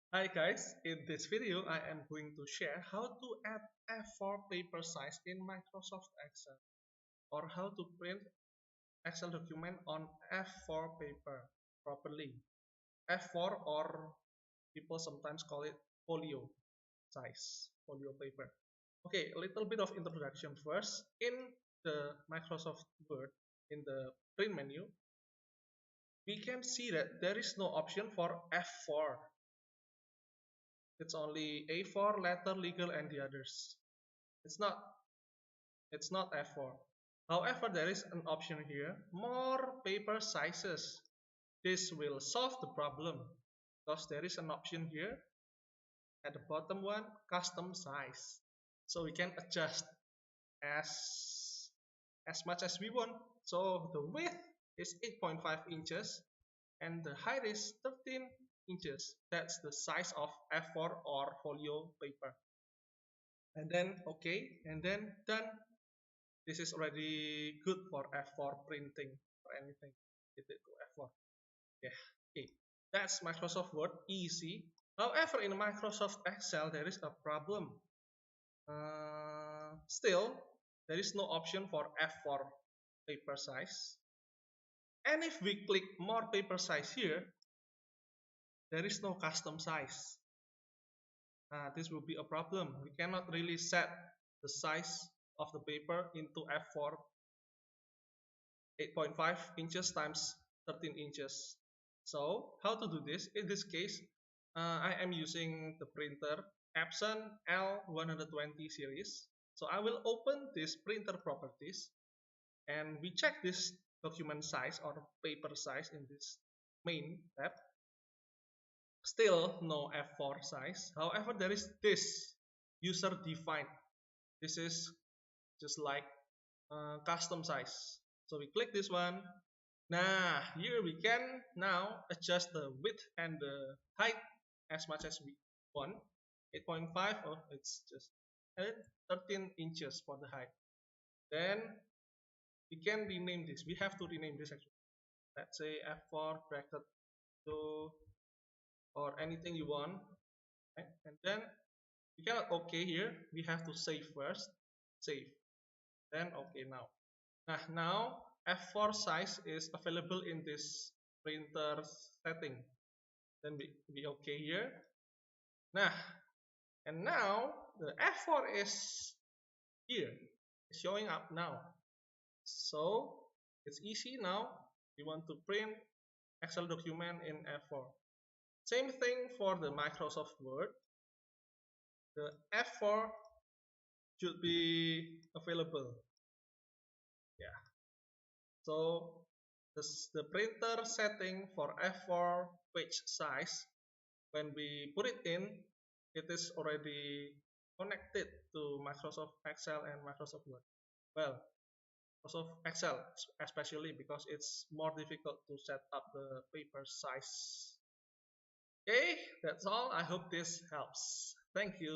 Hi guys, in this video I am going to share how to add A4 paper size in Microsoft Excel or how to print Excel document on A4 paper properly. A4 or people sometimes call it folio size, folio paper. Okay, a little bit of introduction first. In the Microsoft Word, in the print menu, we can see that there is no option for F4. It's only A4, letter, legal, and the others. It's not it's not F4. However, there is an option here, more paper sizes. This will solve the problem because there is an option here at the bottom one, custom size. So we can adjust as as much as we want. So the width is 8.5 inches and the height is 13 inches. That's the size of F4 or folio paper. And then okay, and then done. This is already good for F4 printing or anything related to F4. Yeah, okay. That's Microsoft Word, easy. However, in Microsoft Excel, there is a problem. Still, there is no option for F4 paper size. And if we click more paper size here, there is no custom size. This will be a problem. We cannot really set the size of the paper into F4 8.5 inches times 13 inches. So how to do this? In this case, I am using the printer Epson L120 series. So I will open this printer properties and we check this document size or paper size in this main tab. Still no F4 size. However, there is this user defined. This is just like custom size. So we click this one. Now here we can now adjust the width and the height as much as we want. 8.5, oh, it's just 13 inches for the height. Then we can rename this. We have to rename this actually. Let's say F4 bracket 2 or anything you want. Okay? And then we cannot OK here. We have to save first. Save. Then OK now. Now F4 size is available in this printer setting. Then we OK here. Nah, and now the F4 is here. It's showing up now. So it's easy now. We want to print Excel document in F4. Same thing for the Microsoft Word. The F4 should be available. Yeah. So the printer setting for F4 page size, when we put it in, it is already connected to Microsoft Excel and Microsoft Word. Well, Microsoft Excel especially because it's more difficult to set up the paper size. Okay, that's all. I hope this helps. Thank you.